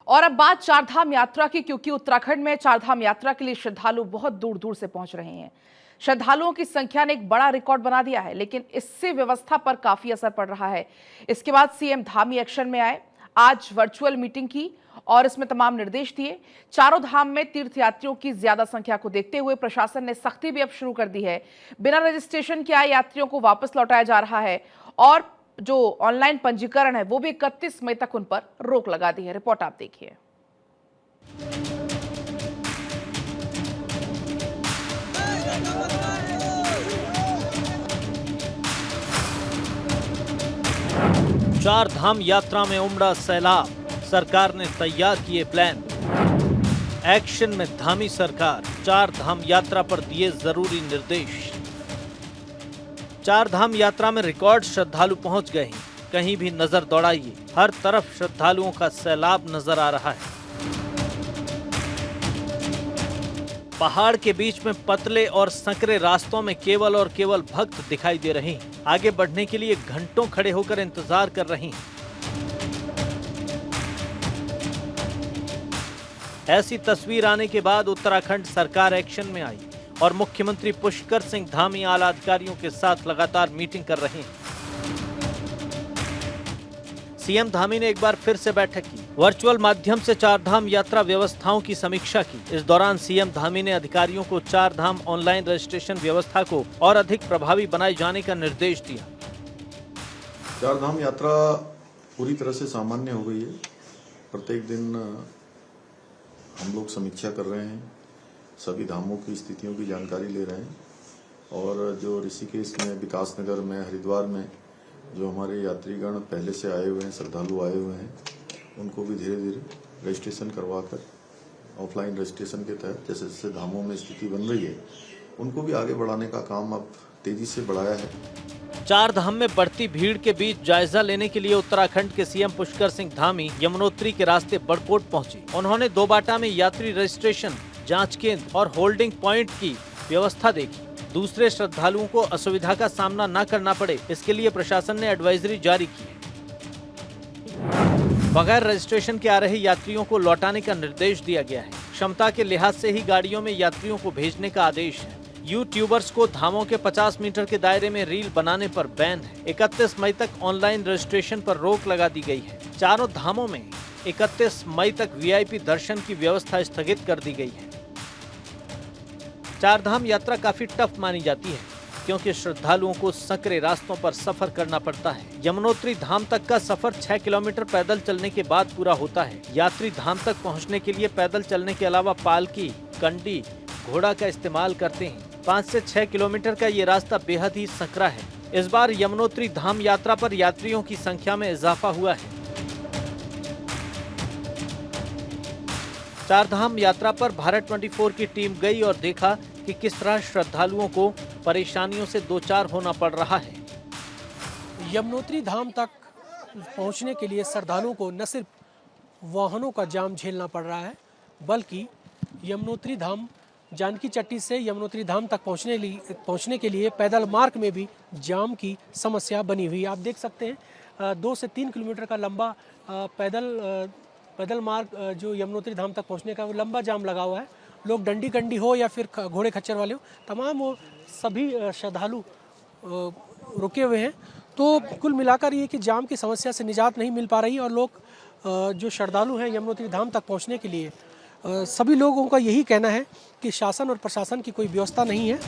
और अब बात चारधाम यात्रा की, क्योंकि उत्तराखंड में चारधाम यात्रा के लिए श्रद्धालु बहुत दूर दूर से पहुंच रहे हैं। श्रद्धालुओं की संख्या ने एक बड़ा रिकॉर्ड बना दिया है, लेकिन इससे व्यवस्था पर काफी असर पड़ रहा है। इसके बाद सीएम धामी एक्शन में आए, आज वर्चुअल मीटिंग की और इसमें तमाम निर्देश दिए। चारों धाम में तीर्थयात्रियों की ज्यादा संख्या को देखते हुए प्रशासन ने सख्ती भी अब शुरू कर दी है। बिना रजिस्ट्रेशन के आए यात्रियों को वापस लौटाया जा रहा है और जो ऑनलाइन पंजीकरण है वो भी 31 मई तक उन पर रोक लगा दी है। रिपोर्ट आप देखिए। चार धाम यात्रा में उमड़ा सैलाब, सरकार ने तैयार किए प्लान। एक्शन में धामी सरकार, चार धाम यात्रा पर दिए जरूरी निर्देश। चार धाम यात्रा में रिकॉर्ड श्रद्धालु पहुंच गए हैं। कहीं भी नजर दौड़ाइए, हर तरफ श्रद्धालुओं का सैलाब नजर आ रहा है। पहाड़ के बीच में पतले और संकरे रास्तों में केवल और केवल भक्त दिखाई दे रहे हैं। आगे बढ़ने के लिए घंटों खड़े होकर इंतजार कर रहे हैं। ऐसी तस्वीर आने के बाद उत्तराखंड सरकार एक्शन में आई और मुख्यमंत्री पुष्कर सिंह धामी आला अधिकारियों के साथ लगातार मीटिंग कर रहे हैं। सीएम धामी ने एक बार फिर से बैठक की, वर्चुअल माध्यम से चार धाम यात्रा व्यवस्थाओं की समीक्षा की। इस दौरान सीएम धामी ने अधिकारियों को चार धाम ऑनलाइन रजिस्ट्रेशन व्यवस्था को और अधिक प्रभावी बनाए जाने का निर्देश दिया। चार धाम यात्रा पूरी तरह से सामान्य हो गई है। प्रत्येक दिन हम लोग समीक्षा कर रहे हैं, सभी धामों की स्थितियों की जानकारी ले रहे हैं और जो ऋषिकेश में, विकास नगर में, हरिद्वार में जो हमारे यात्रीगण पहले से आए हुए हैं, श्रद्धालु आए हुए हैं, उनको भी धीरे धीरे रजिस्ट्रेशन करवाकर ऑफलाइन रजिस्ट्रेशन के तहत जैसे जैसे धामों में स्थिति बन रही है उनको भी आगे बढ़ाने का काम अब तेजी से बढ़ाया है। चार धाम में बढ़ती भीड़ के बीच जायजा लेने के लिए उत्तराखंड के सीएम पुष्कर सिंह धामी यमुनोत्री के रास्ते बड़कोट पहुंचे। उन्होंने दोबाटा में यात्री रजिस्ट्रेशन, जांच केंद्र और होल्डिंग पॉइंट की व्यवस्था देखी। दूसरे श्रद्धालुओं को असुविधा का सामना न करना पड़े, इसके लिए प्रशासन ने एडवाइजरी जारी की। बगैर रजिस्ट्रेशन के आ रहे यात्रियों को लौटाने का निर्देश दिया गया है। क्षमता के लिहाज से ही गाड़ियों में यात्रियों को भेजने का आदेश है। यूट्यूबर्स को धामों के 50 मीटर के दायरे में रील बनाने पर बैन है। 31 मई तक ऑनलाइन रजिस्ट्रेशन पर रोक लगा दी गई है। चारों धामों में 31 मई तक वीआईपी दर्शन की व्यवस्था स्थगित कर दी गई है। चार धाम यात्रा काफी टफ मानी जाती है, क्योंकि श्रद्धालुओं को संकरे रास्तों पर सफर करना पड़ता है। यमुनोत्री धाम तक का सफर 6 किलोमीटर पैदल चलने के बाद पूरा होता है। यात्री धाम तक पहुंचने के लिए पैदल चलने के अलावा पालकी, कंडी, घोड़ा का इस्तेमाल करते हैं। 5 से 6 किलोमीटर का ये रास्ता बेहद ही संकरा है। इस बार यमुनोत्री धाम यात्रा पर यात्रियों की संख्या में इजाफा हुआ है। चार धाम यात्रा पर भारत 24 की टीम गई और देखा कि किस तरह श्रद्धालुओं को परेशानियों से दो चार होना पड़ रहा है। यमुनोत्री धाम तक पहुंचने के लिए श्रद्धालुओं को न सिर्फ वाहनों का जाम झेलना पड़ रहा है, बल्कि यमुनोत्री धाम जानकी चट्टी से यमुनोत्री धाम तक पहुंचने के लिए पैदल मार्ग में भी जाम की समस्या बनी हुई। आप देख सकते हैं 2 से 3 किलोमीटर का लंबा पैदल मार्ग जो यमुनोत्री धाम तक पहुंचने का वो लंबा जाम लगा हुआ है। लोग डंडी कंडी हो या फिर घोड़े खच्चर वाले हो, तमाम वो सभी श्रद्धालु रुके हुए हैं। तो कुल मिलाकर ये कि जाम की समस्या से निजात नहीं मिल पा रही और लोग जो श्रद्धालु हैं यमुनोत्री धाम तक पहुंचने के लिए सभी लोगों का यही कहना है कि शासन और प्रशासन की कोई व्यवस्था नहीं है।